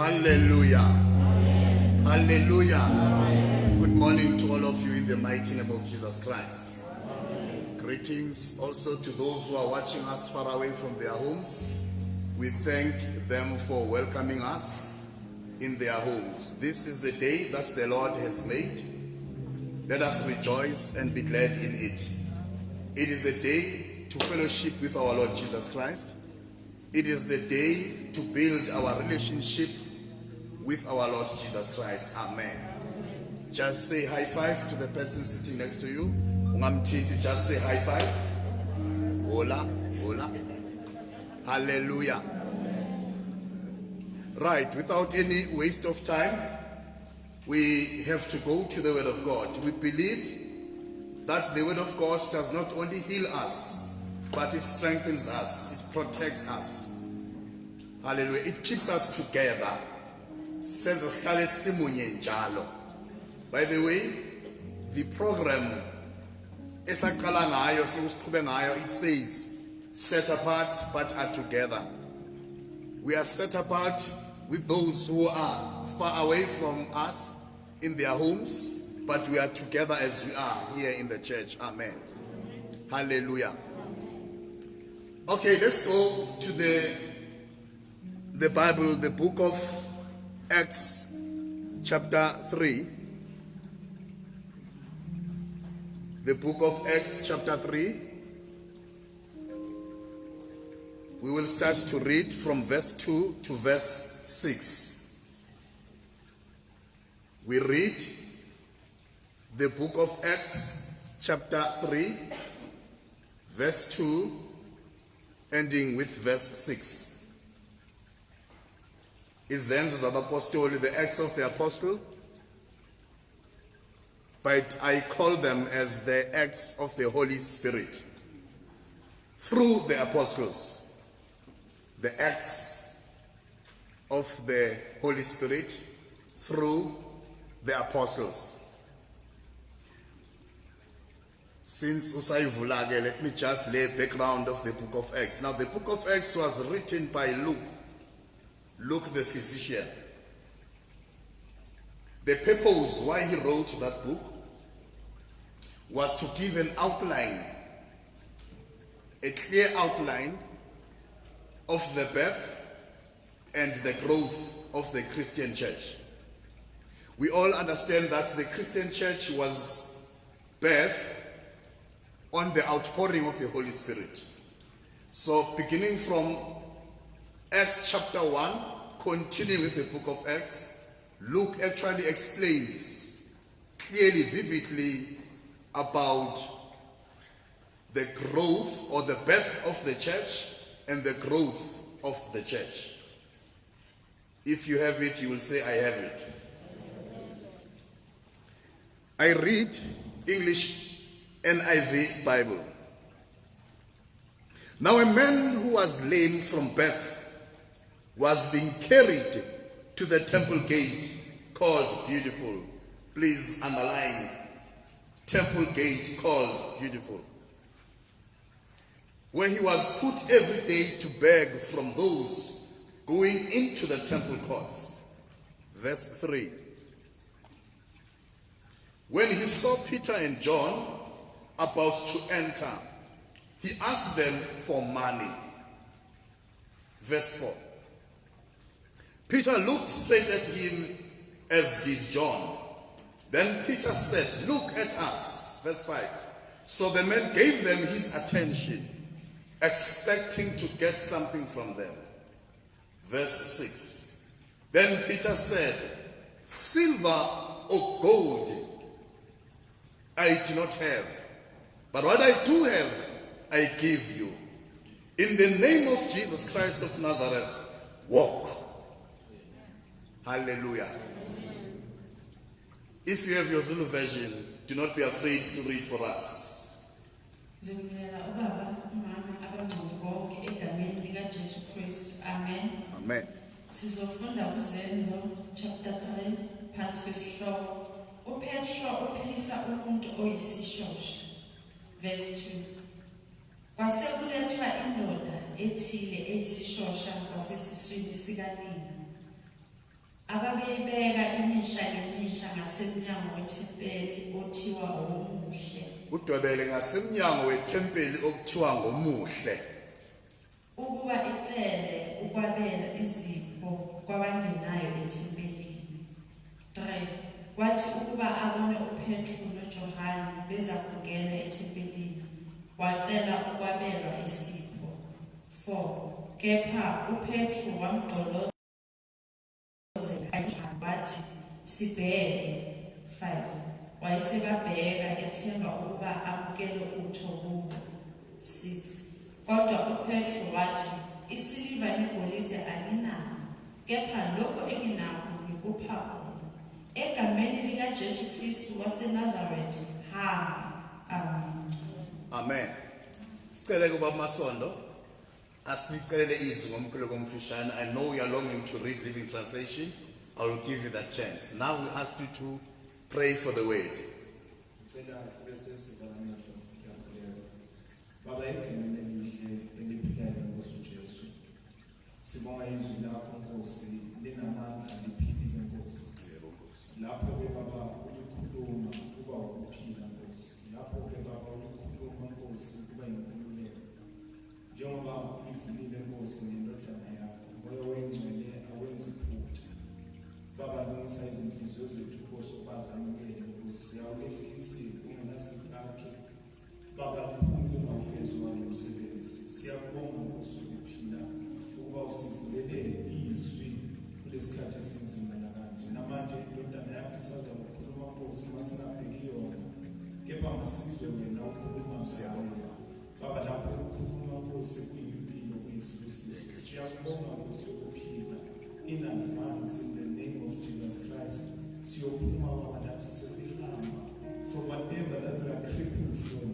Hallelujah. Hallelujah. Good morning to all of you in the mighty name of Jesus Christ. Greetings also to those who are watching us far away from their homes. We thank them for welcoming us in their homes. This is the day that the Lord has made. Let us rejoice and be glad in it. It is a day to fellowship with our Lord Jesus Christ. It is the day to build our relationship with our Lord Jesus Christ. Amen. Just say high five to the person sitting next to you. Just say high five. Hola, hola. Hallelujah. Right, without any waste of time, we have to go to the Word of God. We believe that the Word of God does not only heal us, but it strengthens us, it protects us. Hallelujah. It keeps us together. By the way, the program it says, set apart but are together. We are set apart with those who are far away from us in their homes, but we are together as we are here in the church. Amen. Hallelujah. Okay, let's go to the Bible, the book of Acts, chapter 3. The book of Acts, chapter 3. We will start to read from verse 2 to verse 6. We read the book of Acts, chapter 3, verse 2, ending with verse 6. Izenzo zabapostoli, the Acts of the Apostle, but I call them as the Acts of the Holy Spirit. Through the apostles, the Acts of the Holy Spirit through the apostles. Since Usaivulage, let me just lay background of the book of Acts. Now, the book of Acts was written by Luke the physician. The purpose why he wrote that book was to give an outline, a clear outline of the birth and the growth of the Christian church. We all understand that the Christian church was birthed on the outpouring of the Holy Spirit. So beginning from Acts chapter 1, continuing with the book of Acts, Luke actually explains clearly, vividly about the growth or the birth of the church and the growth of the church. If you have it, you will say, I have it. I read English NIV Bible. Now a man who was lame from birth was being carried to the temple gate called Beautiful. Please underline, temple gate called Beautiful, where he was put every day to beg from those going into the temple courts. Verse 3. When he saw Peter and John about to enter, he asked them for money. Verse 4. Peter looked straight at him, as did John. Then Peter said, look at us. Verse 5. So the man gave them his attention, expecting to get something from them. Verse 6. Then Peter said, silver or gold I do not have, but what I do have, I give you. In the name of Jesus Christ of Nazareth, walk. Hallelujah. Amen. If you have your Zulu version, do not be afraid to read for us. Amen. Sizofunda uZenzo chapter 3 phansi kwesihloko uPetro uphilisa umuntu oyisishosha. Verse 2. Kwasekulethwa indoda ethile eyisishosha kwasesiswini sikanina. ababeyibeka imihla ngemihla ngasemnyango wethempeli othiwa omuhle, udwebele ngasemnyango wethempeli okuthiwa ngomuhle, ukuba icele ukwabela izipho kwabangenayo ethempelini. 3. Kwathi ukuba abone uPetru noJohane beza kungena ethempelini, wacela ukwabelwa isipho. 4. Kepha uPetru wamgqoloza wathi, sibheke. 5. Wayesebabheka ethemba ukuba amukele utho kubo. 6. Kodwa uPetru wathi, isiliva negolide anginakho, kepha lokho enginakho ngikupha khona. Egameni likaJesu Kristu waseNazaretha, hamba. Amen. Amen. Sicele kuba masondo asicele izwi ngomkhuleko omfishane. I know you are longing to read Living Translation. I will give you that chance. Now we ask you to pray for the word. Baba egameni elihle eliphilayo nkosi uJesu, sibonga izwi lakho Nkosi linamandla liphilile Nkosi. Lapho ke Baba ulikhuluma kuba ukuphila Nkosi, lapho ke Baba ulikhuluma Nkosi kuba inkululeko. Njengoba ulivulile Nkosi ngendodana yakho, moya wengcwele awenze iphutha. Baba lungisa izinhliziyo zethu Nkosi ubazamukele Nkosi, awulehlisi ungenasizathu Baba liphumile ungawufezwa ngomsebenzi. Siyabonga Nkosi ukuphila ukuba usivulele izwi kulesikhathi esinzima nakanje. Namanje indodana yakho isaza ukukhuluma Nkosi masingabheki yona, kepha masizwe wena ukhuluma ngayo. Baba lapho ukhuluma Nkosi kuyimpilo kuyisibusiso. Siyabonga Nkosi ukuphila in advance in the name of Jesus Christ. Siyophuma Baba lathi sesihamba from whatever that we are crippled from.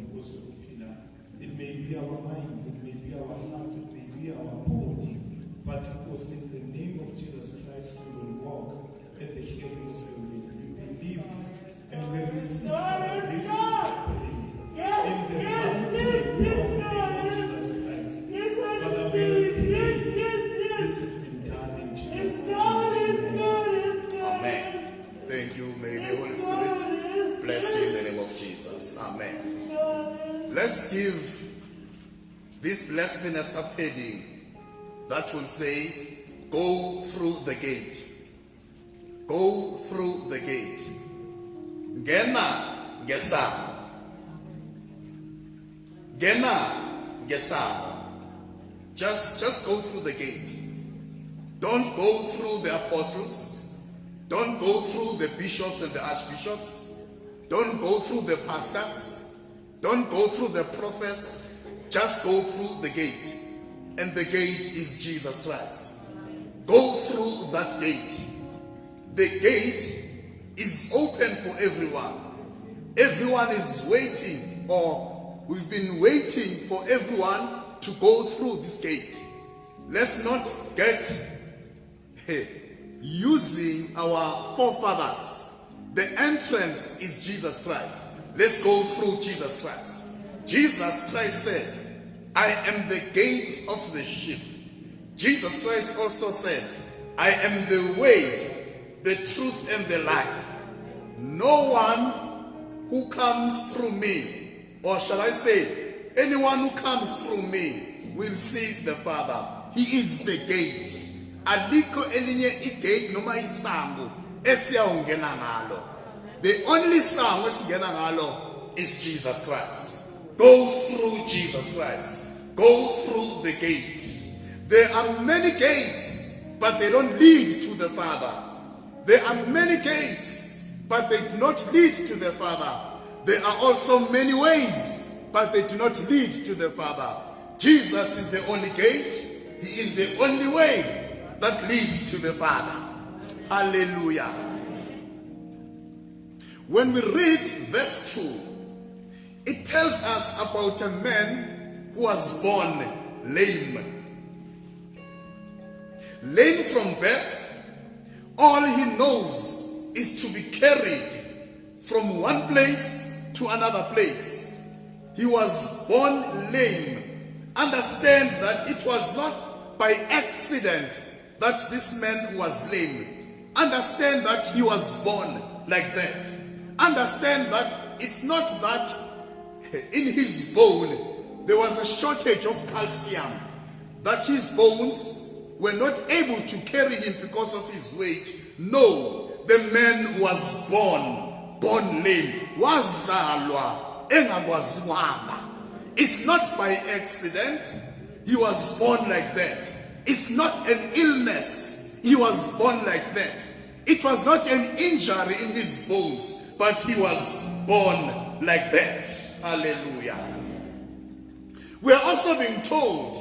It may be our minds, it may be our hearts, it may be our body, but of course in the name of Jesus Christ we will walk at the hearing of your word. We believe and we receive this is the prayer. In the mighty name of Jesus Christ. Father, we have prayed. This has been done in Jesus' name. Amen. Thank you. May the Holy Spirit bless you in the name of Jesus. Amen. Let's give this lesson a subheading that will say, go through the gate. Go through the gate. Gena gesama. Gena gesama. Just go through the gate. Don't go through the apostles. Don't go through the bishops and the archbishops. Don't go through the pastors. Don't go through the prophets, just go through the gate. And the gate is Jesus Christ. Go through that gate. The gate is open for everyone. Everyone is waiting, or we've been waiting for everyone to go through this gate. Let's not get using our forefathers. The entrance is Jesus Christ. Let's go through Jesus Christ. Jesus Christ said, I am the gate of the sheep. Jesus Christ also said, I am the way, the truth, and the life. No one who comes through me, or shall I say, anyone who comes through me will see the Father. He is the gate. Aliko elinye igate noma isango esiyawungena ngalo. The only song esingena ngalo is Jesus Christ. Go through Jesus Christ. Go through the gate. There are many gates, but they don't lead to the Father. There are many gates, but they do not lead to the Father. There are also many ways, but they do not lead to the Father. Jesus is the only gate. He is the only way that leads to the Father. Hallelujah. When we read verse 2, it tells us about a man who was born lame. Lame from birth, all he knows is to be carried from one place to another place. He was born lame. Understand that it was not by accident that this man was lame. understand that he was born like that. Understand that it's not that in his bone there was a shortage of calcium, that his bones were not able to carry him because of his weight. No, the man was born lame. Wazalwa engakwazi ukuhamba. It's not by accident he was born like that. It's not an illness. He was born like that. It was not an injury in his bones, but he was born like that. Hallelujah. We are also being told,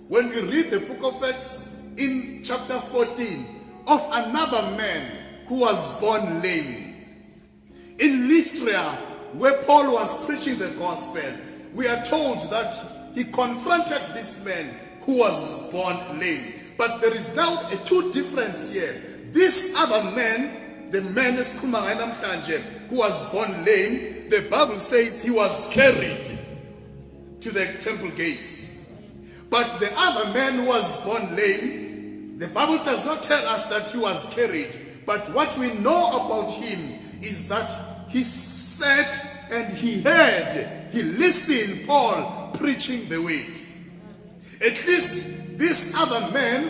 when we read the book of Acts in chapter 14, of another man who was born lame. In Lystra, where Paul was preaching the gospel, we are told that he confronted this man who was born lame. But there is now a two difference here. This other man, the man who was born lame, the Bible says he was carried to the temple gates. But the other man who was born lame, the Bible does not tell us that he was carried. But what we know about him is that he sat and he heard, he listened Paul preaching the word. At least this other man,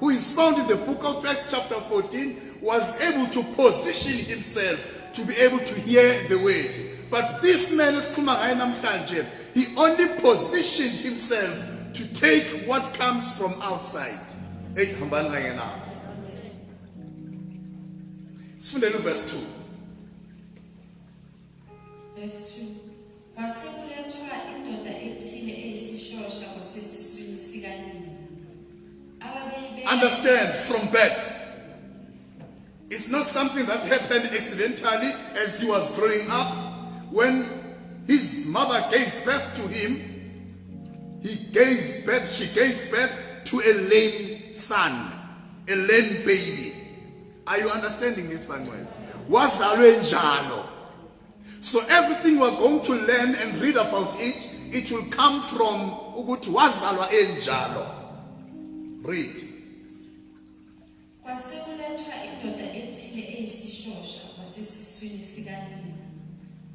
who is found in the book of Acts chapter 14, was able to position himself to be able to hear the word. But this man, he only positioned himself to take what comes from outside. Verse 2. Verse 2. Kwasekulethwa indoda ethile eyisishosha kwasesiswini sikanina. Understand, from birth. It's not something that happened accidentally as he was growing up. When his mother gave birth to him, she gave birth to a lame son, a lame baby. Are you understanding this, Manuel? Wazalwe njalo. So everything we're going to learn and read about it will come from ukuthi wazalwa enjalo. Read. Kwasekulethwa indoda ethile eyisishosha kwasesiswini sikanina.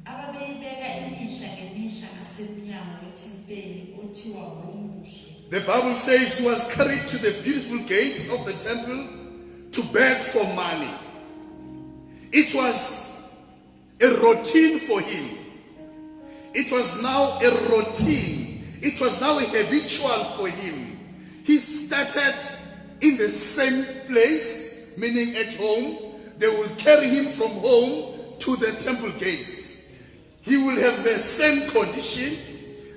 Ababeyibeka imihla ngemihla ngasemnyango wethempeli othiwa Umuhle. The Bible says he was carried to the beautiful gates of the temple to beg for money. It was a routine for him. It was now a routine. It was now a habitual for him. He started in the same place, meaning at home. They will carry him from home to the temple gates. He will have the same condition.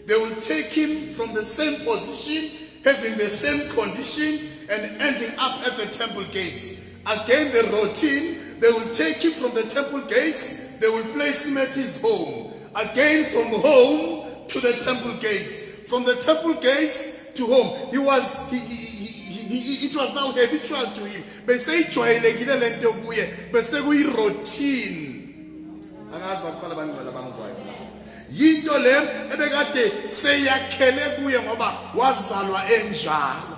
They will take him from the same position, having the same condition, and ending up at the temple gates. Again, the routine. They will take him from the temple gates. They will place him at his home. Again, from home to the temple gates. From the temple gates to home. It was now habitual to him. But say routine. Yinto le ebekade seyakhele kuye ngoba wazalwa enjalo.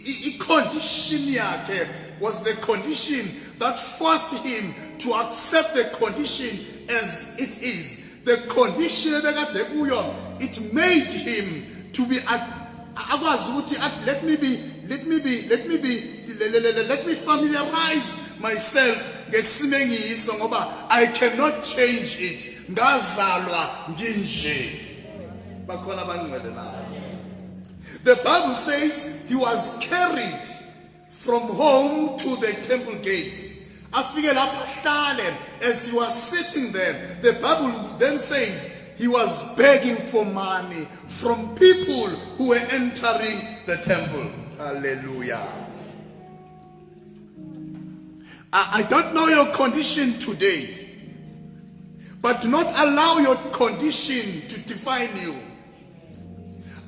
I-condition yakhe was the condition that forced him to accept the condition as it is. The condition ebekade kuyo, it made him to be let me familiarize myself. I cannot change it. The Bible says he was carried from home to the temple gates. As he was sitting there, the Bible then says he was begging for money from people who were entering the temple. Hallelujah. I don't know your condition today, but do not allow your condition to define you.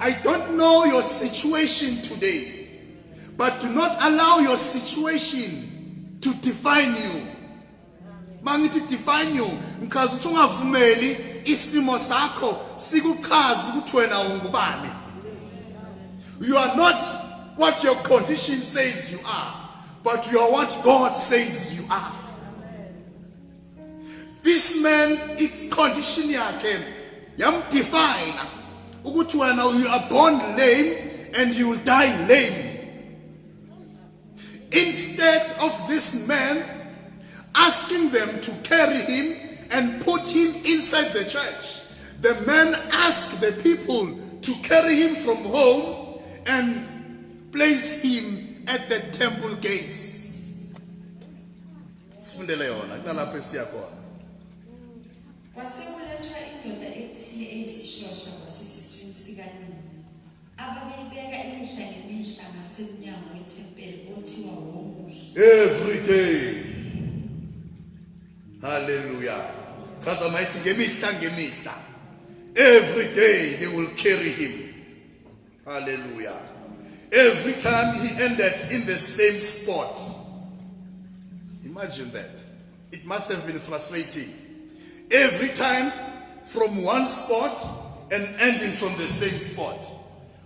I don't know your situation today, but do not allow your situation to define you. Mangithi define you, because ungavumeli isimo sakho sikuchaze ukuthi wena ungubani. You are not what your condition says you are. but you are what God says you are. This man, its condition yakhe yamdefine ukuthi wena you are born lame and you will die lame. Instead of this man asking them to carry him and put him inside the church, the man asked the people to carry him from home and place him at the temple gates. Sifundele yona nalapho esiya khona. Kwasekulethwa indoda ethile eyisishosha kwasesiswini sikanina. Ababeyibeka imihla ngemihla ngasemnyango wethempeli othiwa womuhle. Every day. Hallelujah. Chaza mayithi ngemihla ngemihla. Every day they will carry him. Hallelujah. Every time he ended in the same spot. Imagine that. It must have been frustrating. Every time from one spot and ending from the same spot.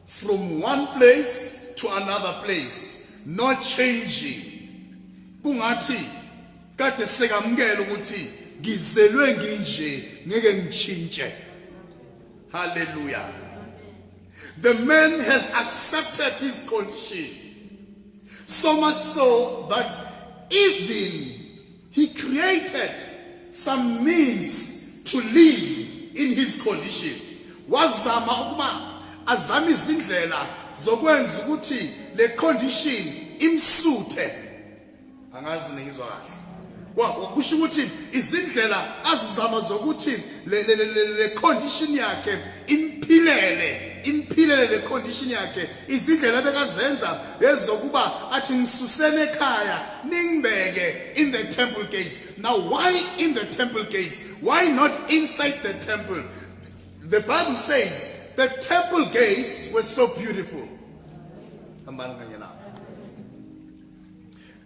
From one place to another place. Not changing. Kungathi kade sekamukela ukuthi ngizelwe nginje ngeke ngichintshe. Hallelujah. The man has accepted his condition. So much so that even he created some means to live in his condition. Wazama ukuba azama izindlela zokwenza ukuthi le condition imsuthe. Angazi ngizwa kahle. Kusho ukuthi izindlela azizama zokuthi le condition yakhe impilele le condition yakhe, izindlela bekazenza ezokuba athi ngisusene ekhaya ningibeke in the temple gates. Now why in the temple gates? Why not inside the temple? The Bible says the temple gates were so beautiful.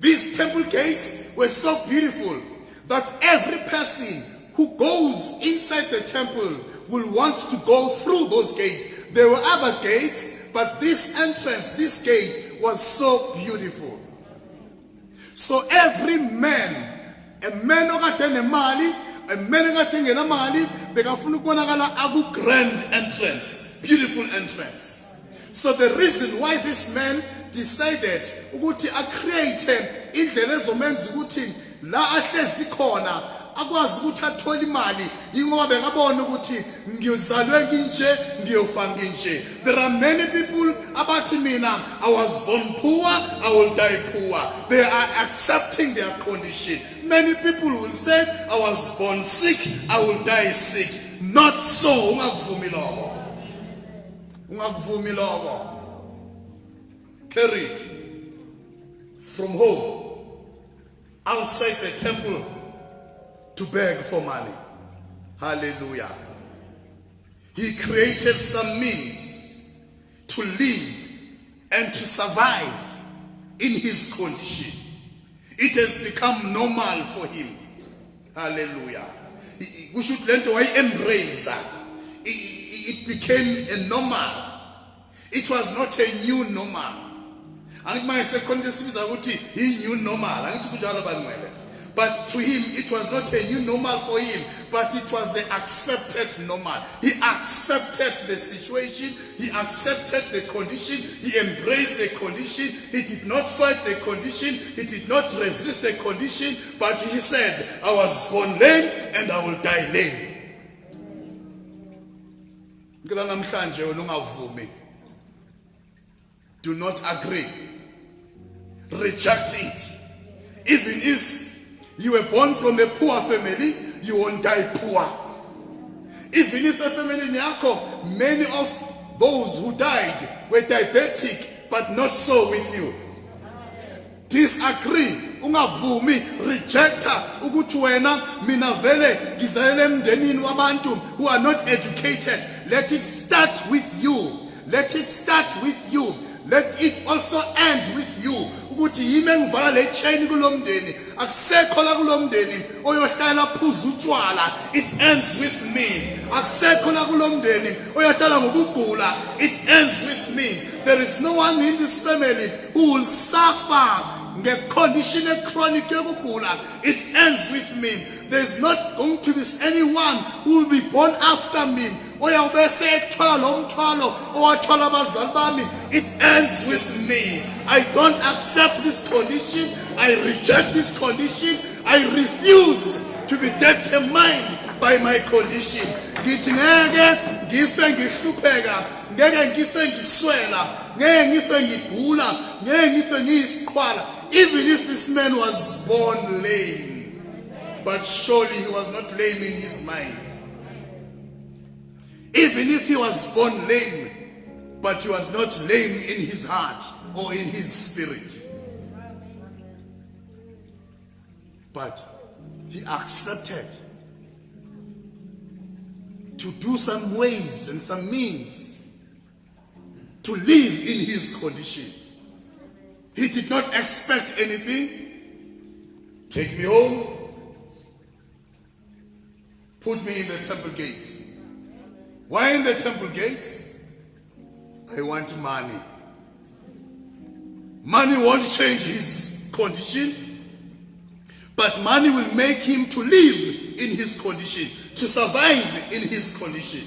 These temple gates were so beautiful that every person who goes inside the temple will want to go through those gates. There were other gates, but this entrance, this gate was so beautiful. So every man, a man okade nemali, a man okade ngenamali, bekafuna ukubonakala aku grand entrance, beautiful entrance. So the reason why this man decided ukuthi acreate indlela ezomenza ukuthi la ahlezi khona akwazi ukuthi athole imali ingoba bekabona ukuthi ngiyozalwe nginje ngiyofa nginje. There are many people abathi mina I was born poor, I will die poor. They are accepting their condition. Many people will say I was born sick, I will die sick. Not so. Ungakuvumi lokho. Carried from home outside the temple to beg for money. Hallelujah. He created some means to live and to survive in his condition. It has become normal for him. Hallelujah. We should learn to embrace that. It became a normal. It was not a new normal. He new normal. But to him, it was not a new normal for him, but it was the accepted normal. He accepted the situation, he accepted the condition, he embraced the condition, he did not fight the condition, he did not resist the condition, but he said, I was born lame and I will die lame. Do not agree. Reject it. Even if you were born from a poor family, you won't die poor. Even if a family in Yaakov, many of those who died were diabetic, but not so with you. Disagree, ungavumi, rejecta, ukuthi wena mina vele ngizalele emndenini wabantu who are not educated. Let it start with you. Let it start with you. Let it also end with you. Ukuthi yimi engivala le chain kulomndeni, akusekho la kulomndeni oyohlala phuza utshwala. It ends with me. Akusekho la kulomndeni oyohlala ngokugula. It ends with me. There is no one in this family who will suffer nge-condition chronic yokugula, it ends with me. There's not going to be anyone who will be born after me. It ends with me. I don't accept this condition. I reject this condition. I refuse to be determined by my condition. Even if this man was born lame, but surely he was not lame in his mind. Even if he was born lame, but he was not lame in his heart or in his spirit. But he accepted to do some ways and some means to live in his condition. He did not expect anything. Take me home. Put me in the temple gates. Why in the temple gates? I want money. Money won't change his condition, but money will make him to live in his condition, to survive in his condition.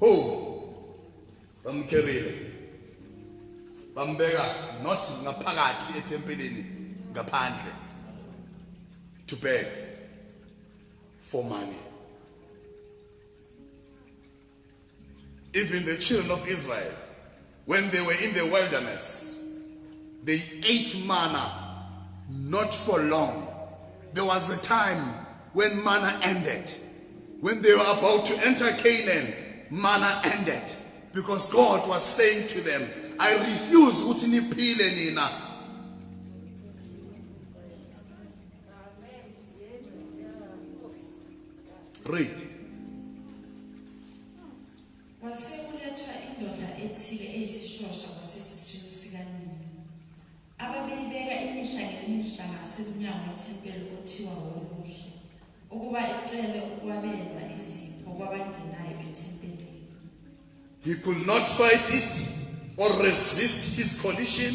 Oh, bamkerile. Bambeka not ngaphakathi etempeleni ngaphandle to beg for money. Even the children of Israel, when they were in the wilderness, they ate manna not for long. There was a time when manna ended. When they were about to enter Canaan, manna ended. Because God was saying to them, I refuse uthi niphile nina. Read. Wasekulethwa indoda ethile eyisishosha kwasesiswini sikanina. Ababeyibeka imihla ngemihla ngasemnyango wethempeli othiwa Woluhle, ukuba icele ukwabelwa izipho kwabangenayo ethempelini. He could not fight it or resist his condition,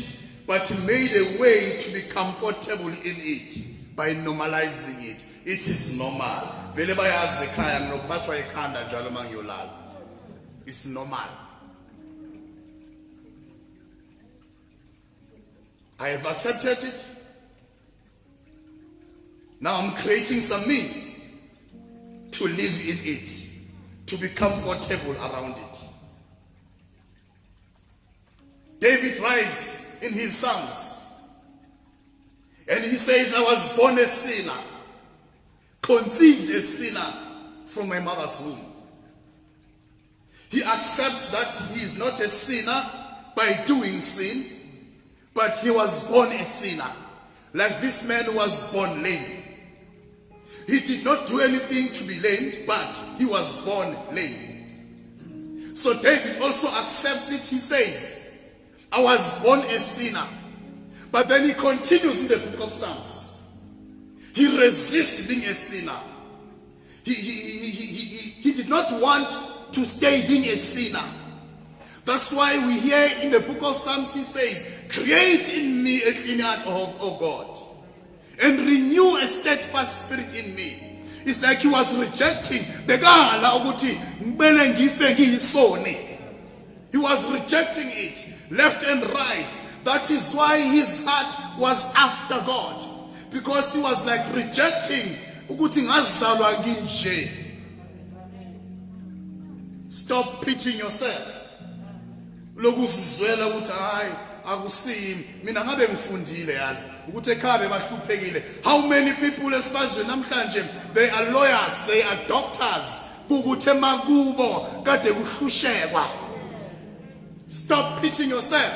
but he made a way to be comfortable in it by normalizing it. It is normal. Vele bayazi ekhaya nginophathwa ekhanda njalo mangiyolala. It's normal. I have accepted it. Now I'm creating some means to live in it, to be comfortable around it. David writes in his Psalms, and he says, I was born a sinner, conceived a sinner from my mother's womb. He accepts that he is not a sinner by doing sin, but he was born a sinner. Like this man was born lame. He did not do anything to be lame, but he was born lame. So David also accepts it. He says, I was born a sinner. But then he continues in the book of Psalms. He resists being a sinner. He did not want to stay being a sinner. That's why we hear in the book of Psalms, he says, create in me a clean heart, O God, and renew a steadfast spirit in me. It's like he was rejecting the he was rejecting it left and right. That is why his heart was after God, because he was like rejecting. Stop pitying yourself. How many people they are lawyers, they are doctors. Stop pitying yourself.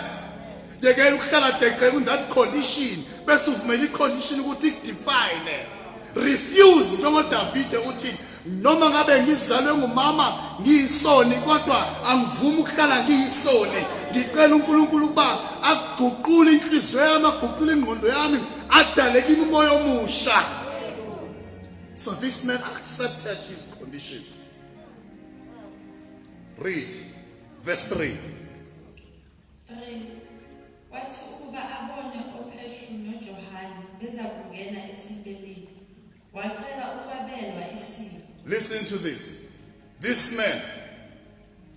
You get in that condition. Refuse. Noma ngabe ngizalwe ngumama ngiyisoni kodwa angivumi ukuhlala ngiyisoni. Ngicela uNkulunkulu ukuba aguqule inhliziyo yami, aguqule ingqondo yami, adale kimi umoya omusha. So this man accepted his condition. Read verse 3. Wathi ukuba abone beza kungena ethempelini. Wacela ukwabelwa isipho. Listen to this. This man,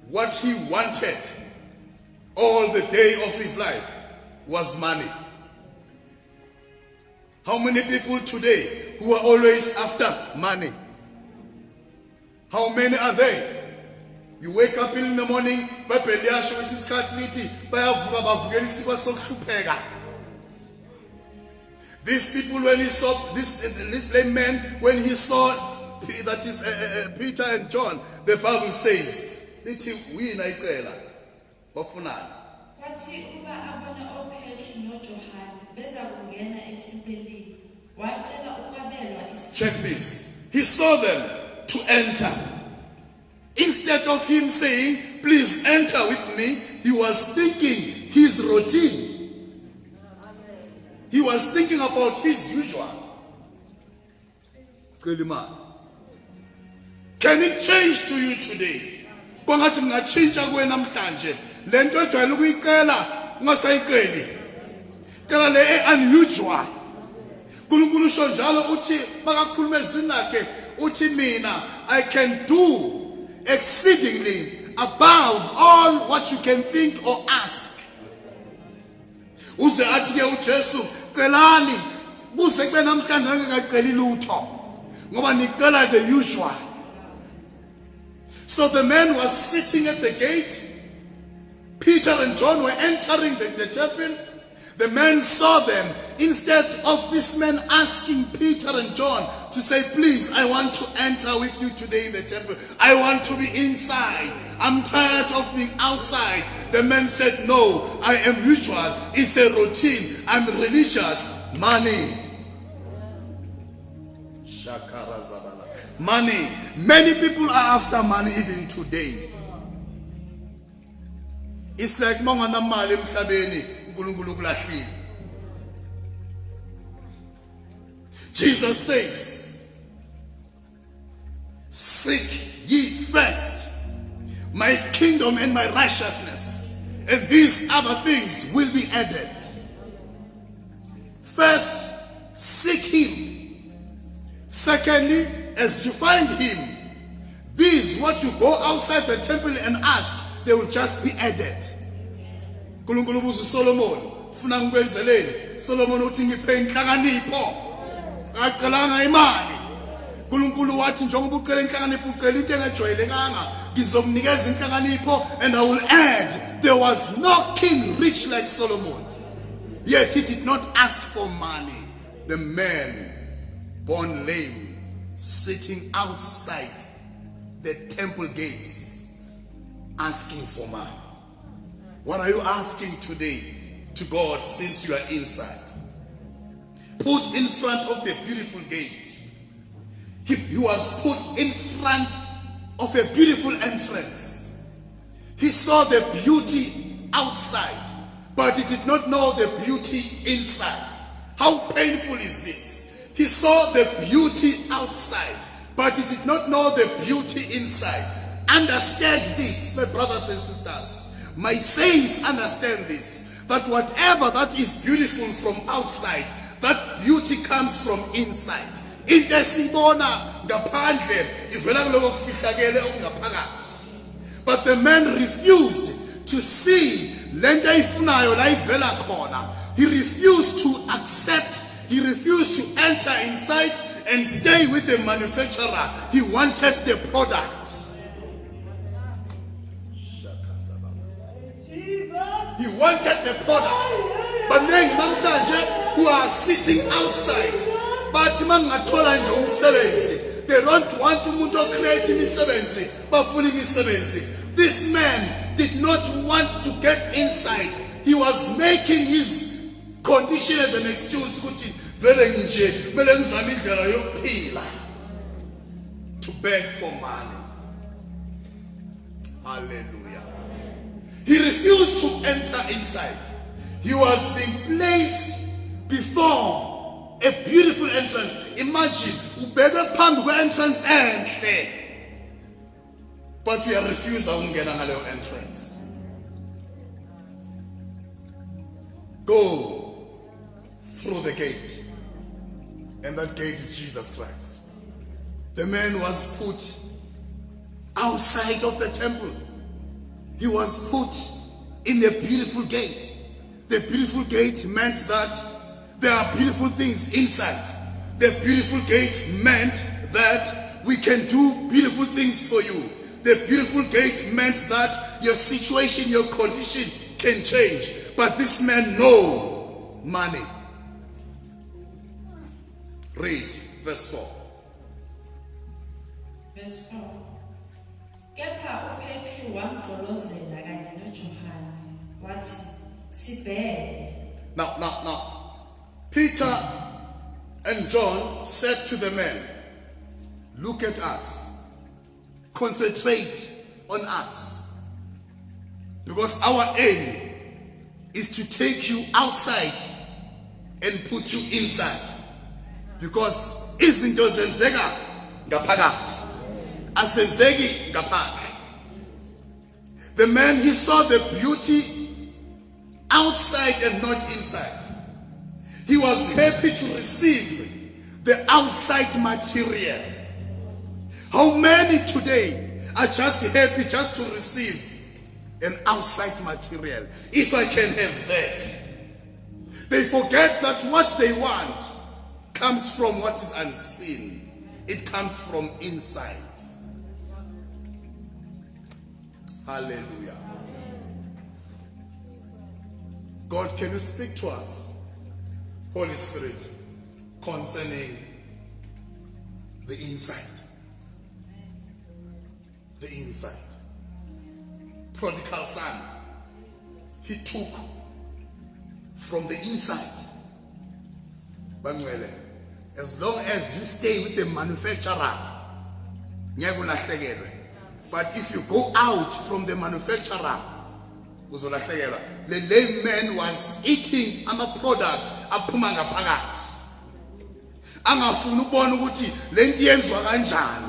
what he wanted all the day of his life was money. How many people today who are always after money? How many are they? You wake up in the morning, these people, when he saw this lame man, when he saw that is Peter and John, the Bible says, Kwathi uba abona oPetru noJohane beza kungena ethempelini. Wacela ukwabelwa isipho. check this. He saw them to enter. Instead of him saying, please enter with me, he was thinking his routine. He was thinking about his usual. Can it change to you today? Kwangathi ngingatshintsha kuwe namhlanje. Lento ojwayele ukuyicela ungasayiceli. Cela le unusual. uNkulunkulu usho njalo uthi bakakhuluma ezwini lakhe uthi mina I can do exceedingly above all what you can think or ask. Uze athi ke uJesu celani kuze kube namhlanje ngingaceli lutho ngoba nicela the usual. So the man was sitting at the gate. Peter and John were entering the temple. The man saw them. Instead of this man asking Peter and John to say, please, I want to enter with you today in the temple. I want to be inside. I'm tired of being outside. The man said, no, I am usual. It's a routine. I'm religious. Money. Money. Many people are after money even today. It's like mangana mali emhlabeni uNkulunkulu kulahlile. Jesus says, seek ye first my kingdom and my righteousness, and these other things will be added. First, seek him. Secondly, as you find him, these what you go outside the temple and ask, they will just be added. uNkulunkulu buza uSolomon, ufuna ngikwenzeleni? Solomon uthi ngiphe inhlakanipho. Akacelanga imali. uNkulunkulu wathi njengoba ucela inhlakanipho ucela into engejwayelekanga, ngizokunikeza inhlakanipho and I will add. There was no king rich like Solomon. Yet he did not ask for money. The man born lame, sitting outside the temple gates, asking for money. What are you asking today to God since you are inside? Put in front of the beautiful gate. He was put in front of a beautiful entrance. He saw the beauty outside, but he did not know the beauty inside. How painful is this? He saw the beauty outside, but he did not know the beauty inside. Understand this, my brothers and sisters. My saints, understand this, that whatever that is beautiful from outside, that beauty comes from inside. Into esibona ngaphandle ivela kuloko kufihlakele okungaphakathi. But the man refused to see lento ayifunayo la ivela khona. He refused to accept. He refused to enter inside and stay with the manufacturer. He wanted the product. He wanted the product. But then who are sitting outside, but they don't want to create imisebenzi, but fully imisebenzi. This man did not want to get inside. He was making his condition as an excuse to beg for money. Hallelujah. He refused to enter inside. He was being placed before a beautiful entrance. Imagine, ubeka phambi kwe-entrance enhle, but we are refusing ukungena ngaleyo entrance. Go through the gate. And that gate is Jesus Christ. The man was put outside of the temple. He was put in a beautiful gate. The beautiful gate meant that there are beautiful things inside. The beautiful gate meant that we can do beautiful things for you. The beautiful gate meant that your situation, your condition can change. But this man, no money. Read verse 4. Verse 4. Kepha uPetru wamgqolozela kanye noJohane wathi sibheke. Now, Peter and John said to the men, look at us, concentrate on us, because our aim is to take you outside and put you inside, because izinto zenzeka ngaphakathi asenzeki ngaphandle. The man, he saw the beauty outside and not inside. He was happy to receive the outside material. How many today are just happy just to receive an outside material? If I can have that. They forget that what they want comes from what is unseen. It comes from inside. Hallelujah. God, can you speak to us, Holy Spirit, concerning the inside? The inside. Prodigal son, he took from the inside. Bangwele, as long as you stay with the manufacturer, but if you go out from the manufacturer, the lame man was eating products aphuma ngaphakathi. Angafuna ukubona ukuthi lento yenzwa kanjani.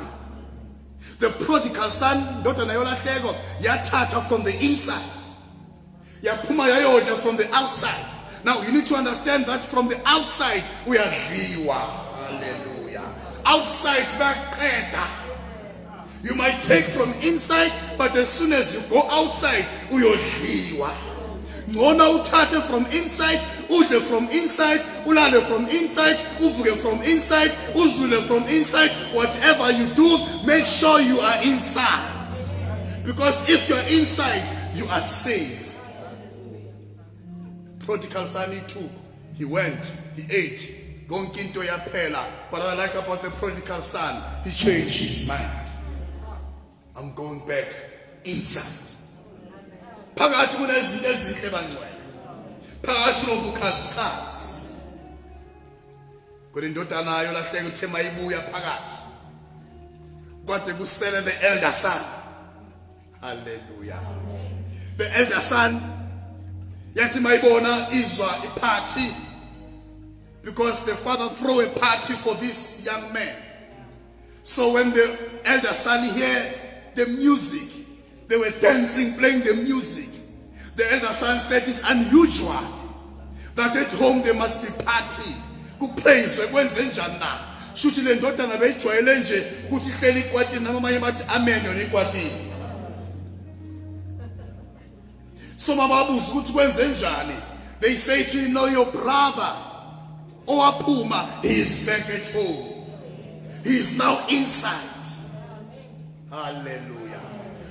The prodigal son, ndodana yolahleko, yathatha from the inside. Yaphuma yayodla from the outside. Now you need to understand that from the outside we are dliwa. Hallelujah. Outside baqeda. You might take from inside, but as soon as you go outside, uyodliwa. Ngona uthathe from inside, udle from inside, ulale from inside, uvuke from inside, uzule from inside. Whatever you do, make sure you are inside. Because if you're inside, you are safe. Prodigal son, he took, he went, he ate. But what I like about the prodigal son, he changed his mind. I'm going back inside. Phakathi kunezinto ezinhle bangcwele. Phakathi kunobukhazikhazi. Kodwa indodana yolahleka uthe mayibuya phakathi. Kodwa kusele the elder son. Hallelujah. The elder son yathi mayibona izwa iparty, because the father threw a party for this young man. So when the elder son heard the music, they were dancing, playing the music. The elder son said it's unusual that at home there must be party. Kupraise kwenze njani na? Shuthi le ndodana beyijwayele nje ukuthi ihleli ikwatini namanye bathi amen yona ikwatini. So mababuza ukuthi kwenze njani? They say to you, know your brother owaphuma, he is back at home. He is now inside. Hallelujah.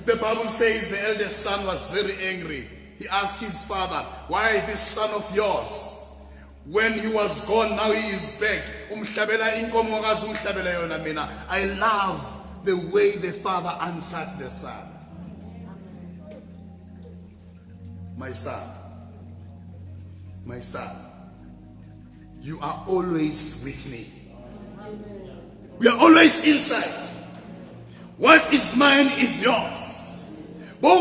The Bible says the eldest son was very angry. He asked his father, why this son of yours? When he was gone, now he is back. I love the way the father answered the son. My son, you are always with me. We are always inside. What is mine is yours. What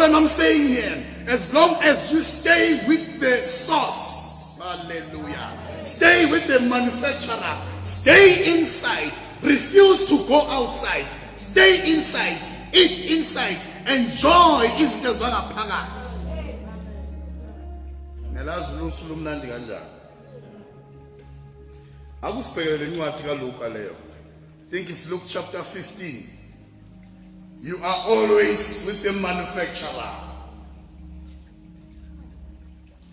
am I saying here? As long as you stay with the source, hallelujah, stay with the manufacturer, stay inside, refuse to go outside, stay inside, eat inside, enjoy is the zona pagat. Akusibhekele incwadi kaLuka leyo. I think it's Luke chapter 15. You are always with the manufacturer.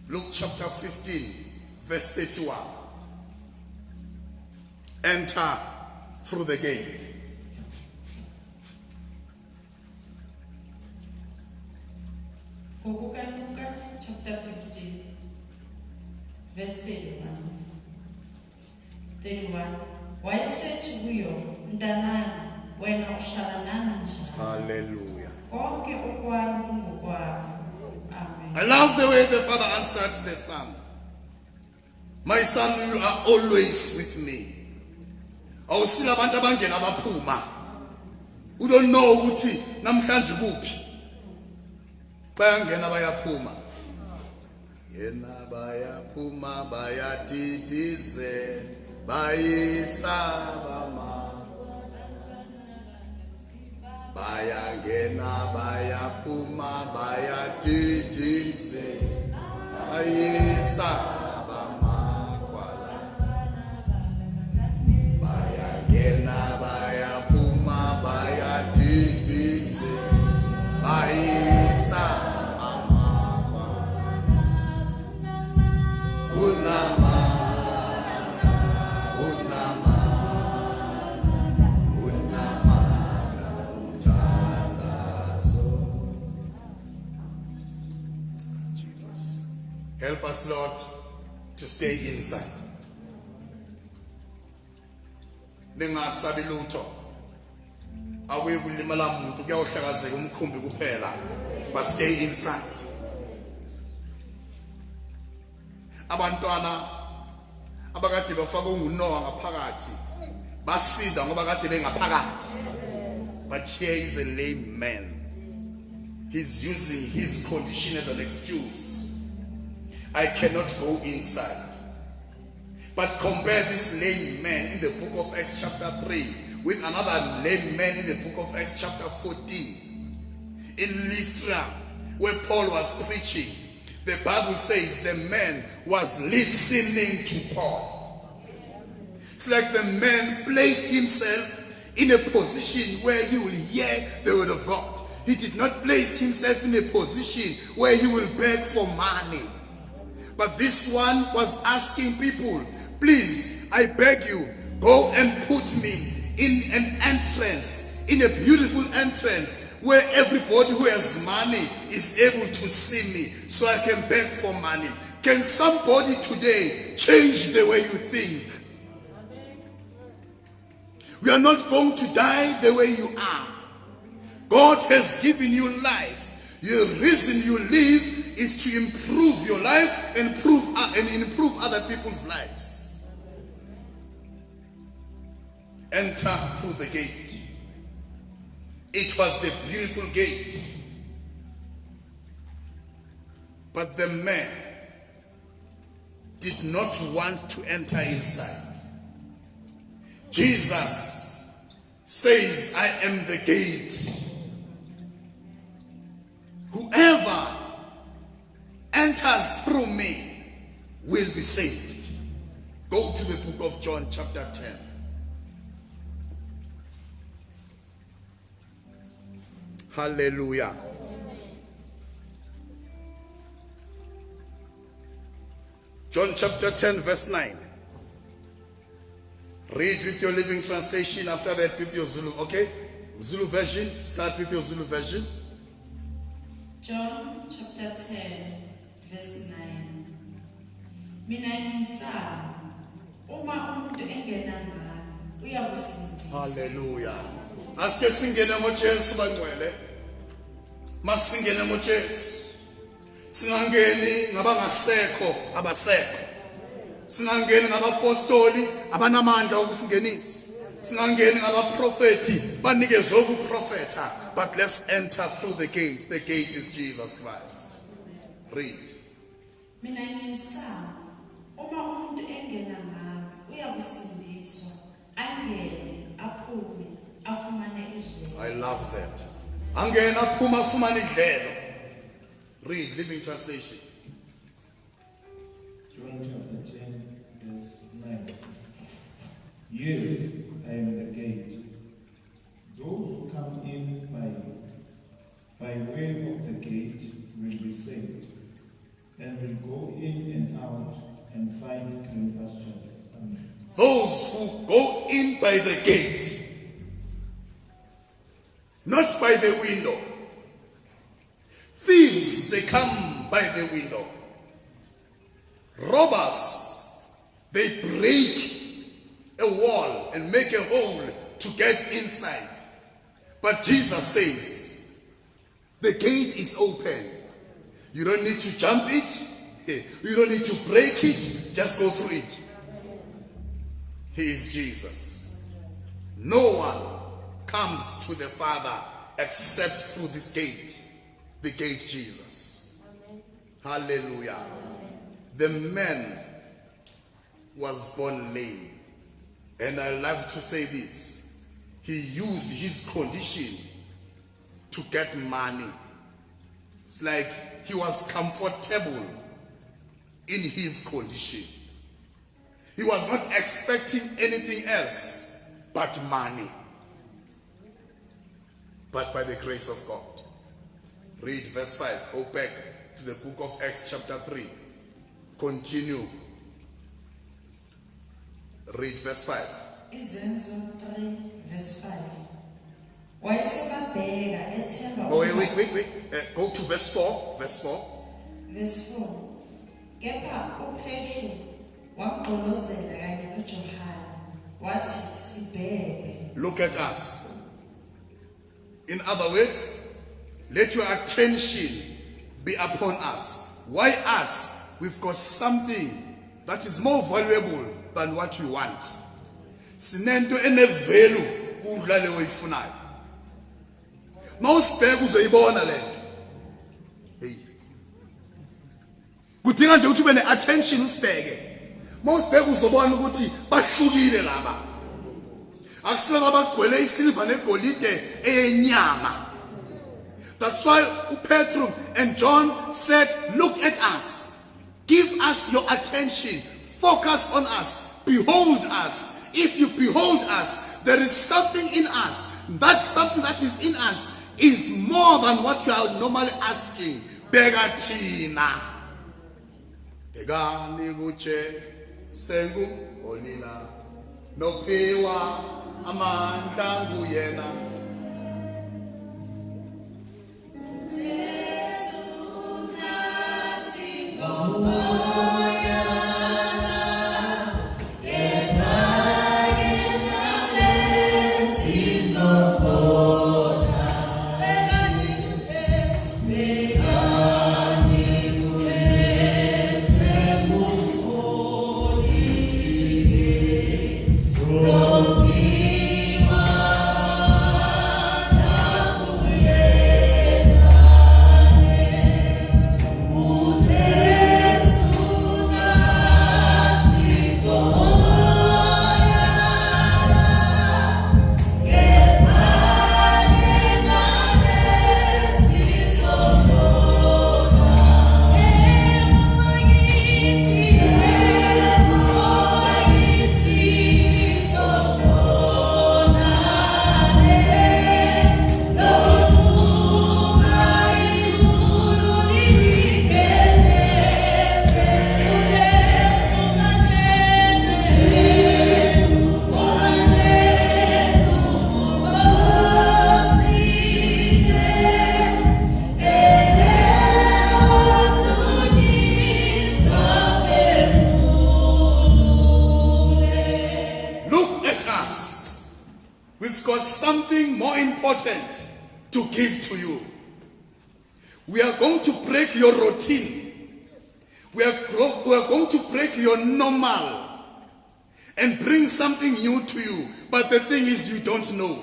Luke chapter 15, verse 31. Enter through the gate. Luke chapter 15, verse 31. 31. Wayesethi kuyo, mntanami, wena uhlala nami njani? Hallelujah. Konke okwami kungokwakho. Amen. I love the way the father answered the son. My son, you are always with me. Awusila abantu abangena abaphuma. You don't know ukuthi namhlanje kuphi. Bayangena bayaphuma. Yena bayaphuma bayadidize bayisabama. Bayangena bayaphuma bayadidize bayisabama kwala. Bayangena bayaphuma bayadidize bayisabama kwala. Unama help us, Lord, to stay inside. Ningasabi lutho. Awe kulimala muntu kuyahlakazeka umkhumbi kuphela, but stay inside. Abantwana abakade bafaka ungunowa ngaphakathi basida ngoba kade bengaphakathi. But here is a lame man. He's using his condition as an excuse. I cannot go inside. But compare this lame man in the book of Acts chapter 3 with another lame man in the book of Acts chapter 14. In Lystra, where Paul was preaching, the Bible says the man was listening to Paul. It's like the man placed himself in a position where he will hear the word of God. He did not place himself in a position where he will beg for money. But this one was asking people, please, I beg you, go and put me in an entrance, in a beautiful entrance, where everybody who has money is able to see me, so I can beg for money. Can somebody today change the way you think? We are not going to die the way you are. God has given you life. The reason you live is to improve your life and improve other people's lives. Enter through the gate. It was the beautiful gate. But the man did not want to enter inside. Jesus says, I am the gate. Whoever enters through me will be saved. Go to the book of John chapter 10. Hallelujah. John chapter 10 verse 9. Read with your Living Translation, after that with your Zulu, okay? Zulu version, start with your Zulu version. John chapter 10, verse 9. Mina ngiyisaba, uma umuntu engena ngami, uyakusindisa. Hallelujah. Asike singene ngoJesu bangcwele. Masingene ngoJesu. Singangeni ngabangasekho abasekho. Singangeni ngabapostoli abanamandla okusingenisa. Singangeni ngabaprofeti banikeze ukuprofeta. But let's enter through the gate. The gate is Jesus Christ. Read. Mina ngiyisaba, uma umuntu engena ngami, uyakusindiswa. Angene, aphume, afumane idlelo. I love that. Angena aphuma afumane idlelo. Read Living Translation. John chapter 10, verse 9. Yes, I am the gate. Those who come in by way of the gate will be saved, and will go in and out and find green pastures. Amen. Those who go in by the gate, not by the window. Thieves, they come by the window. Robbers, they break a wall and make a hole to get inside. But Jesus says, the gate is open. You don't need to jump it. You don't need to break it. Just go through it. He is Jesus. No one comes to the Father except through this gate. The gate Jesus. Amen. Hallelujah. Amen. The man was born lame. And I love to say this. He used his condition to get money. It's like he was comfortable in his condition. He was not expecting anything else but money. But by the grace of God. Read verse 5. Go back to the book of Acts chapter 3. Continue. Read verse 5. Izenzo 3 verse 5. Wayesebabheka ethemba Oh, wait. Go to verse 4. Verse 4. Verse 4. Kepha uPetru wamgqolozela kanye noJohane wathi sibheke. Look at us. In other words, let your attention be upon us. Why us? We've got something that is more valuable than what you want. Sinento enevelu udla leyo ifunayo. Mawusibheka uzoyibona lento. Hey. Kudinga nje ukuthi ube ne-attention usibheke. Mawusibheka uzobona ukuthi bahlukile laba. Akusela abagcwele isilver negolide eyenyama. That's why Peter and John said, look at us. Give us your attention. Focus on us. Behold us. If you behold us, there is something in us. That something that is in us is more than what you are normally asking. Begatina. Begani guche sengu olina. No pewa amanda guyena. Something more important to give to you. We are going to break your routine. We are going to break your normal and bring something new to you. But the thing is, you don't know.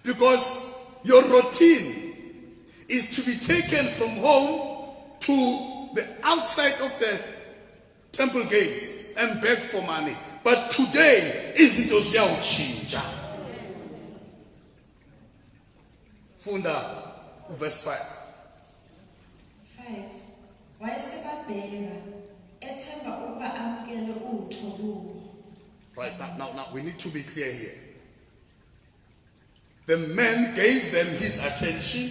Because your routine is to be taken from home to the outside of the temple gates and beg for money. But today isn't uziyawutshintsha. Funda verse 5. 5. Wayesebabheka ethemba ukuba amkele utho kubo Right, now we need to be clear here. The man gave them his attention,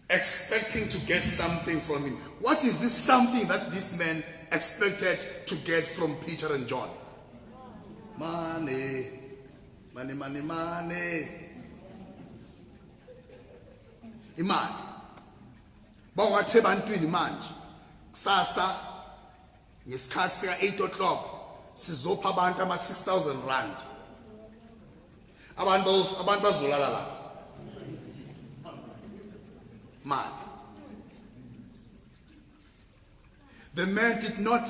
expecting to get something from him. What is this something that this man expected to get from Peter and John? Money, money, money, money. Imani. Bawathe bantwini manje. Kusasa ngesikhathi sika 8 o'clock sizopha abantu ama 6,000 rand. Abantu bazolala la. Man. The man did not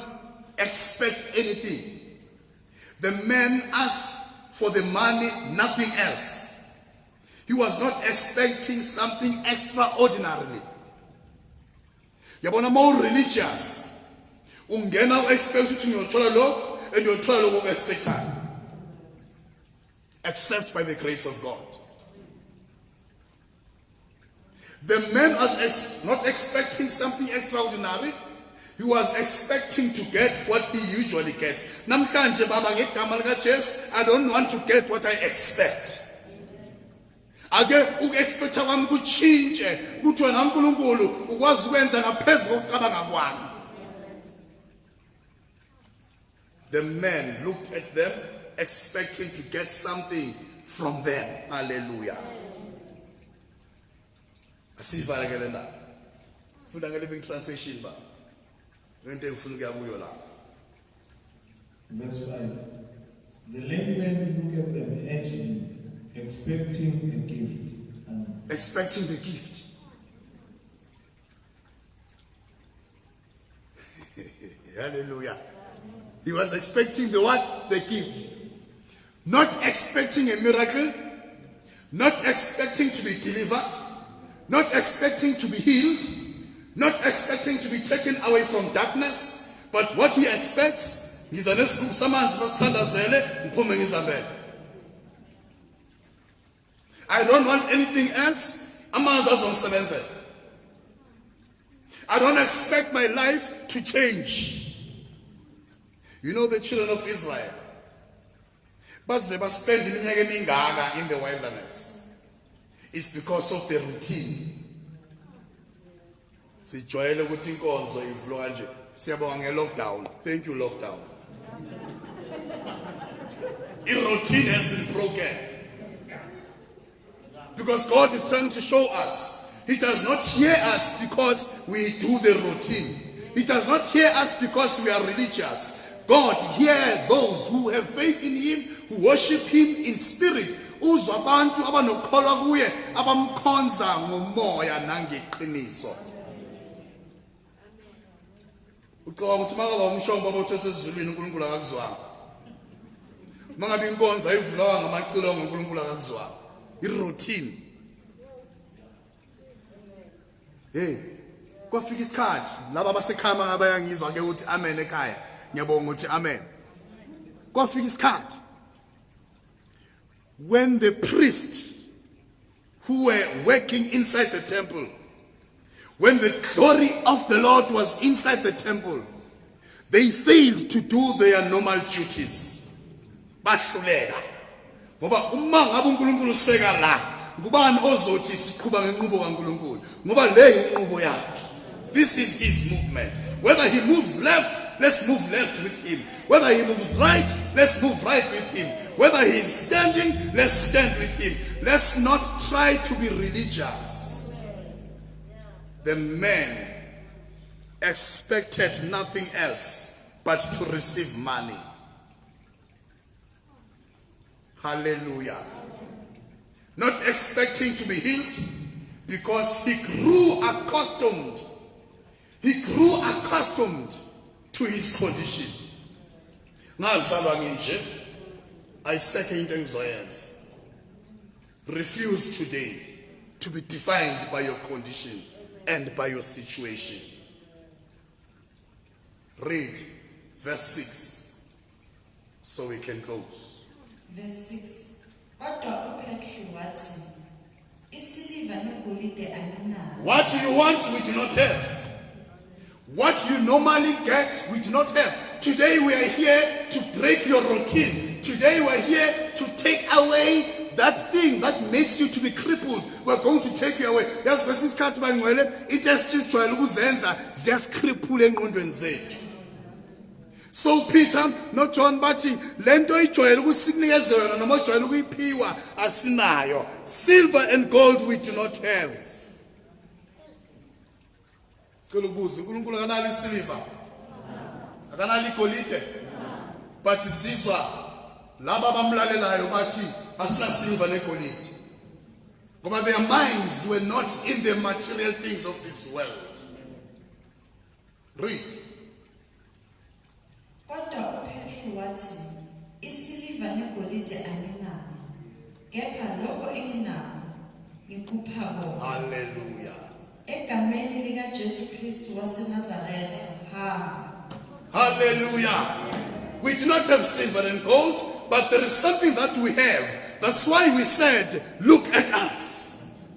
expect anything. The man asked for the money, nothing else. He was not expecting something extraordinary. Yabona more religious. Ungena expect to uyothola lo and uyothola lo expected. Except by the grace of God. The man was not expecting something extraordinary. He was expecting to get what he usually gets. Namhlanje baba ngegama lika Jesu, I don't want to get what I expect. Ake ukuexpecta kwami kuchinje kuthi wena uNkulunkulu ukwazi ukwenza ngaphezulu kokucabanga kwami. The man looked at them expecting to get something from them. Hallelujah. Asivala ke lena. Funda nge Living Translation ba. Ngento engifuna ukuyakuyo la. Verse 5. The lame man looked at them edging, expecting a gift. Expecting the gift. Hallelujah. He was expecting the what? The gift. Not expecting a miracle. Not expecting to be delivered. Not expecting to be healed. Not expecting to be taken away from darkness. But what he expects, I don't want anything else. I don't expect my life to change. You know the children of Israel, but they must spend in the wilderness. It's because of the routine. Lockdown. Thank you, lockdown. The routine has been broken. Because God is trying to show us. He does not hear us because we do the routine. He does not hear us because we are religious. God hears those who have faith in Him, who worship Him in spirit. Uzabantu abanokholwa kuye abamkhonza ngomoya nangeqiniso. Uqonga ukuthi mangaba umshomba botho sesizulwini uNkulunkulu akakuzwanga. Mangabe inkonzo ayivulawa ngamaqilo ngoNkulunkulu akakuzwanga. Routine. Hey, kwafika isikhathi laba abasekhama ngabayangizwa ke uthi amen ekhaya. Ngiyabonga uthi amen. Kwafika isikhathi when the priests who were working inside the temple, when the glory of the Lord was inside the temple, they failed to do their normal duties. Bahluleka. Ngoba uma ngabe uNkulunkulu seka la, ngubani ozothi siqhubha ngenqubo kaNkulunkulu? Ngoba le inqubo yakhe. This is his movement. Whether he moves left, let's move left with him. Whether he moves right, let's move right with him. Whether he is standing, let's stand with him. Let's not try to be religious. The man expected nothing else but to receive money. Hallelujah. Not expecting to be healed because he grew accustomed. He grew accustomed to his condition. Ngazalwa nginje, ayiseke into engizoyenza. Refuse today to be defined by your condition and by your situation. Read verse 6 so we can close. Verse 6. Kodwa uPetru wathi, isiliva negolide anginalo. What you want, we do not have. What you normally get, we do not have. Today we are here to break your routine. Today we are here to take away that thing that makes you to be crippled. We're going to take you away. Yes, kwesinye isikhathi bangcwele into esijwayele ukuzenza ziyasikhriphula engqondweni zethu. So Peter no John bathi lento ijwayele ukusinikeza yona noma ijwayele ukuyiphiwa asinayo. Silver and gold we do not have. Kulubuzo uNkulunkulu akanalo isilver. Akanalo igolide. But sizwa laba bamlalelayo bathi asina silver negolide. Ngoba their minds were not in the material things of this world. Read. Kodwa uPetru wathi, isiliva negolide anginalo, kepha lokho enginako ngikupha bona. Hallelujah. Egameni likaJesu Kristu waseNazaretha, hamba. Hallelujah. We do not have silver and gold, but there is something that we have. That's why we said, look at us.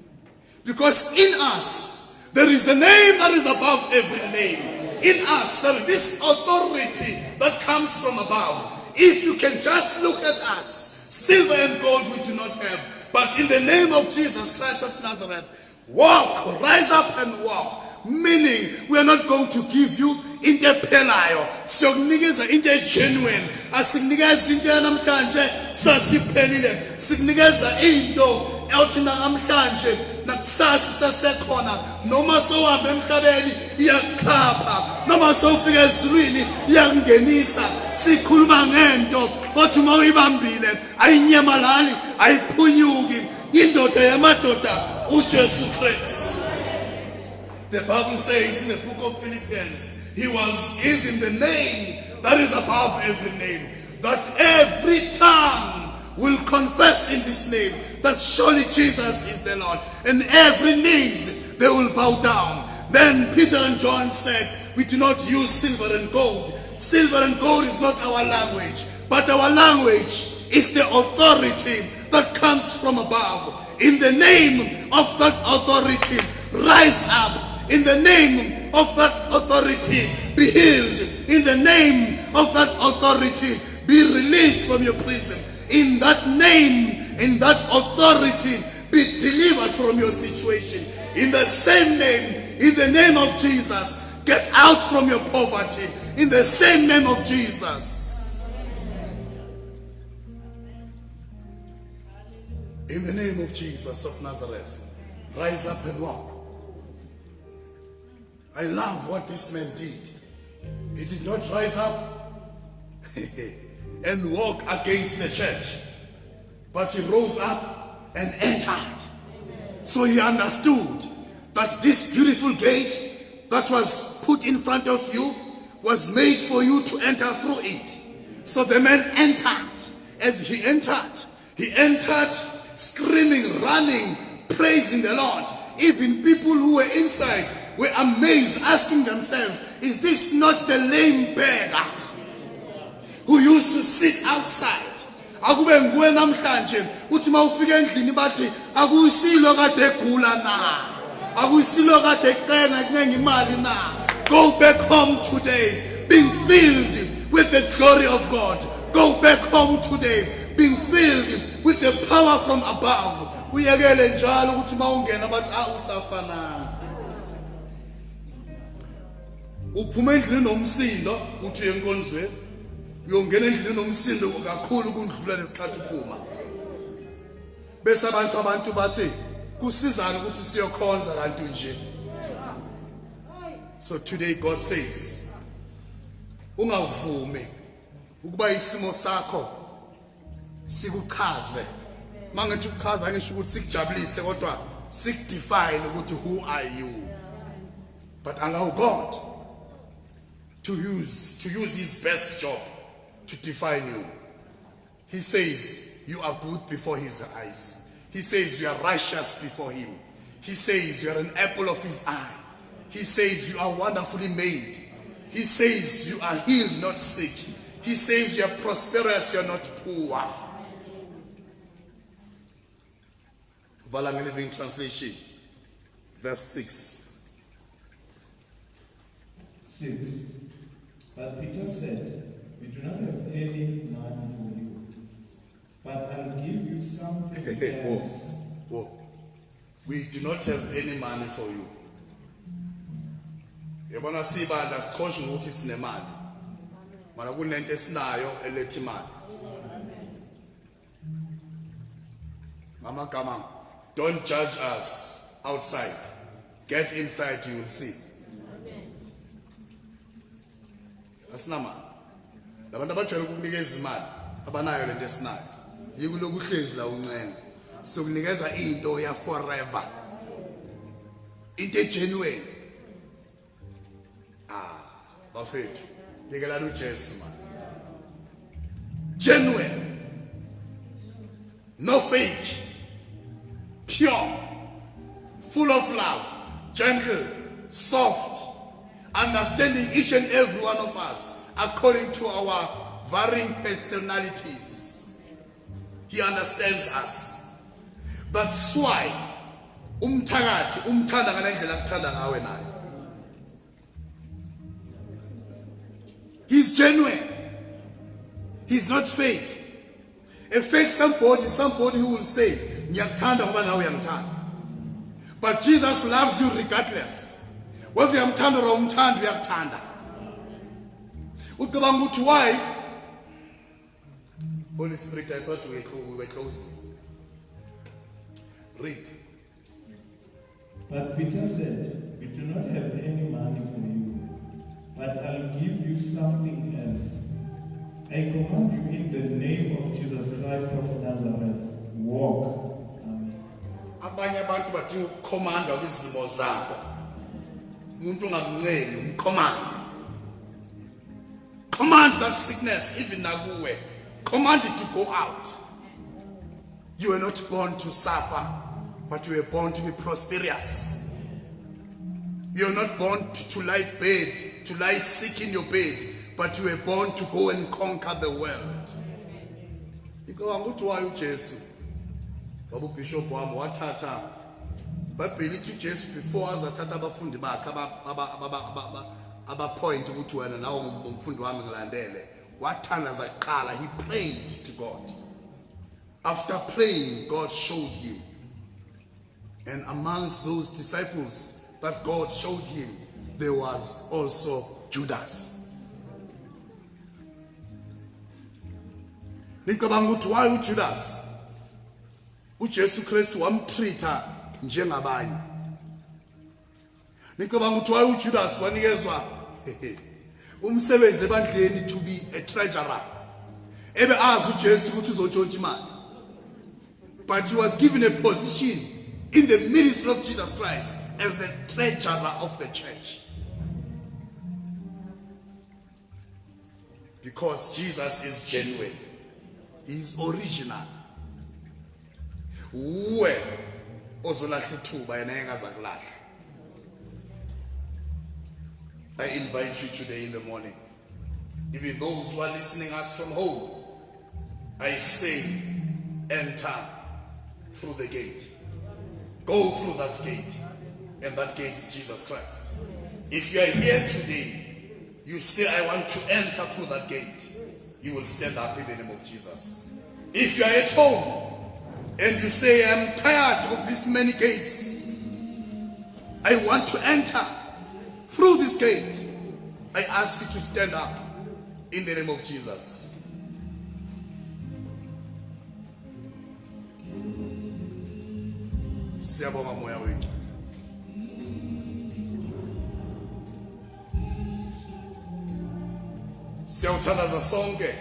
Because in us, there is a name that is above every name. In us, there is this authority that comes from above. If you can just look at us, silver and gold we do not have. But in the name of Jesus Christ of Nazareth, walk, rise up and walk. Meaning, we are not going to give you into pelayo. Siyoknikeza into genuine. Asinikeza into namhlanje sasiphelile. Sinikeza into ethi namhlanje nakusasa sasekhona. Noma sowahamba emhlabeni iyakhapha. Noma sowufika ezulwini iyakungenisa. Sikhuluma ngento othi uma uyibambile ayinyamalali, ayiphunyuki. Indoda yamadoda uJesu Kristu. The Bible says in the book of Philippians, he was given the name that is above every name, that every tongue will confess in this name that surely Jesus is the Lord, and every knees they will bow down. Then Peter and John said, we do not use silver and gold. Silver and gold is not our language, but our language is the authority that comes from above. In the name of that authority, rise up. In the name of that authority, be healed. In the name of that authority, be released from your prison. In that name, in that authority, be delivered from your situation. In the same name, in the name of Jesus, get out from your poverty. In the same name of Jesus. In the name of Jesus of Nazareth, rise up and walk. I love what this man did. He did not rise up and walk against the church, but he rose up and entered. So he understood that this beautiful gate that was put in front of you was made for you to enter through it. So the man entered. As he entered screaming, running, praising the Lord. Even people who were inside were amazed, asking themselves, is this not the lame beggar who used to sit outside? Akube nguwe namhlanje uthi mawufika endlini bathi akuyisilo kade egula na, akuyisilo kade eqena kunenga imali na. Go back home today being filled with the glory of God. Go back home today being filled with the power from above. Uyekele njalo ukuthi mawungena bathi usafanana. Uphuma endlini nomsindo uthi enkonzweni uyongena endlini nomsindo kakhulu kundlula lesikhathi uphuma bese abantu bathi kusizana ukuthi siyokhonza kanti nje. So today God says ungavumi ukuba isimo sakho sikuchaze. Mangathi ukuchaza ngisho ukuthi sikujabulise kodwa sikudefine ukuthi who are you, but allow God to use his best job to define you. He says you are good before his eyes. He says you are righteous before him. He says you are an apple of his eye. He says you are wonderfully made. He says you are healed, not sick. He says you are prosperous, you are not poor. Valang Living Translation, verse 6. 6. But Peter said, we do not have any money for you, but I'll give you something else. Whoa. We do not have any money for you. Yabona sibanda sikhosha ukuthi sinemali. Mara kunento esinayo elethi imali. Mama Kama, don't judge us outside. Get inside, you will see. Asinama. Labantu abajwayele ukunikeza imali abanayo lento esinayo. Yikuloku hlezi la uncenga. Sokunikeza into ya forever. Into genuine. Bafethu. Nikelana uJesu man. Genuine. No fake. Pure. Full of love. Gentle. Soft. Understanding each and every one of us according to our varying personalities. He understands us. That's why umthakathi umthanda ngalendlela akuthanda ngawe naye. He's genuine. He's not fake. A fake somebody who will say ngiyakuthanda ngoba nawe uyangithanda. But Jesus loves you regardless. Whether uyamthanda or umthanda uyakuthanda. Ucabanga ukuthi why? Holy Spirit, I thought we were close. Read. But Peter said, we do not have any money for you, but I'll give you something else. I command you in the name of Jesus Christ of Nazareth, walk. Amen. Abanye abantu badinga ukukhomanda kwizimo zabo. Umuntu ungamnceli umkhomanda. Command that sickness even nakuwe. Command it to go out. You were not born to suffer, but you were born to be prosperous. You were not born to lie sick in your bed, but you were born to go and conquer the world. Because I'm why uJesu. Babu Bishop wami wathatha babhili to Jesus before azathatha abafundi bakhe aba point ukuthi wena nawo umfundi wami ngilandele. Wathanda zaqala, he prayed to God. After praying, God showed him. And amongst those disciples that God showed him, there was also Judas. Ngicabanga ukuthi why uJudas? uJesu Kristu wamtreata njengabanye. Ngicabanga ukuthi why uJudas wanikezwa umsebenzi ebandleni to be a treasurer. Ebe azi uJesu ukuthi uzotshontsha imali. But he was given a position in the ministry of Jesus Christ as the treasurer of the church. Because Jesus is genuine. He is original. Uwe ozolahla ithuba yena engazakulahla. I invite you today in the morning, even those who are listening us from home, I say, enter through the gate. Go through that gate, and that gate is Jesus Christ. If you are here today, you say, I want to enter through that gate, you will stand up in the name of Jesus. If you are at home, and you say, I'm tired of these many gates, I want to enter through this gate, I ask you to stand up in the name of Jesus. Siyabonga moya wethu. Siyawuthandaza sonke,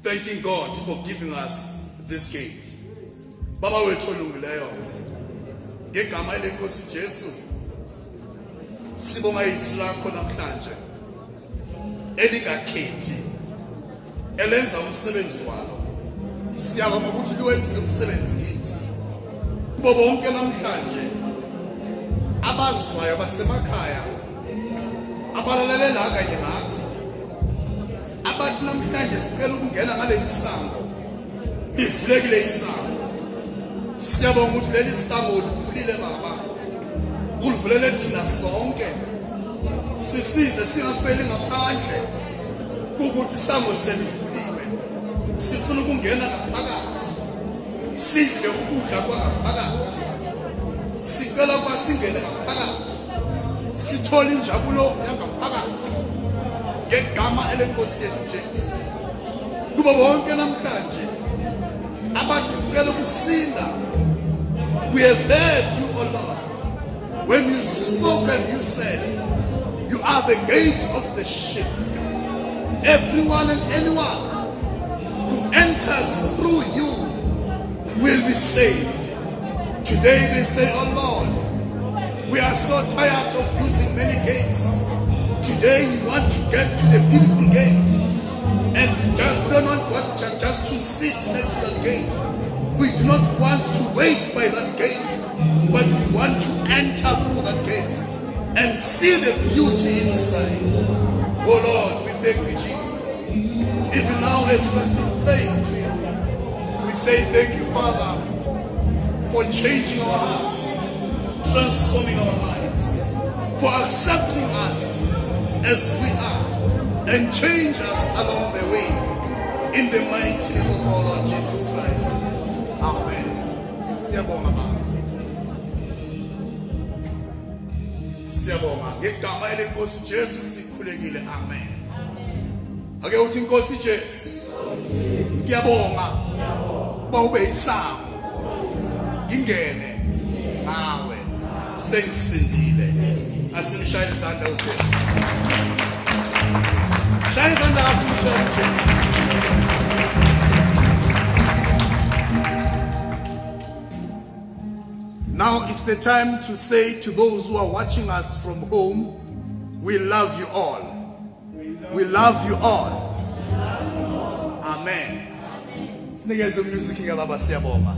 thanking God for giving us this gate. Baba wethu olungileyo, ngegama lenkosi uJesu, sibonga izwi lakho namhlanje elingakhethi, elenza umsebenzi walo. Siyabonga ukuthi liwenzile umsebenzi kithi. Kubo bonke namhlanje abazwayo basemakhaya, abalalele la kanye nathi, abathi namhlanje sicela ukungena ngaleli sango, livulekile isango. Siyabonga ukuthi leli sango ulivulile baba, ulivulele thina sonke, sisize singafeli ngaphandle. kukuthi isango selivuliwe sifuna ukungena ngaphakathi sidle ukudla kwangaphakathi sicela ukuba singene ngaphakathi sithole injabulo yangaphakathi ngegama elenkosi yethu Jesu kuba bonke namhlanje abathi sicela ukusinda. We have heard you, O Lord, when you spoke and you said you are the gate of the ship. Everyone and anyone who enters through you will be saved. Today they say, oh Lord, we are so tired of using many gates. Today we want to get to the beautiful gate. And we don't want just to sit next to that gate. We do not want to wait by that gate, but we want to enter through that gate and see the beauty inside. Oh Lord, we thank you, Jesus. Even now as we're still praying to you, we say thank you, Father, for changing our hearts, transforming our lives, for accepting us as we are, and change us along the way. In the mighty name of our Lord Jesus Christ. Amen. Siyabonga. Siyabonga. Ngegama elenkosi Jesu sikhulekile. Amen. Ake uthi inkosi Jesu. Ngiyabonga. Ba ube isango. Ngingene nawe. Sengisindile. Asimshayile izandla uJesu. Shayile izandla uJesu. Now it's the time to say to those who are watching us from home, we love you all. We love you all. Amen. Sinikeze music ngababa siyabonga.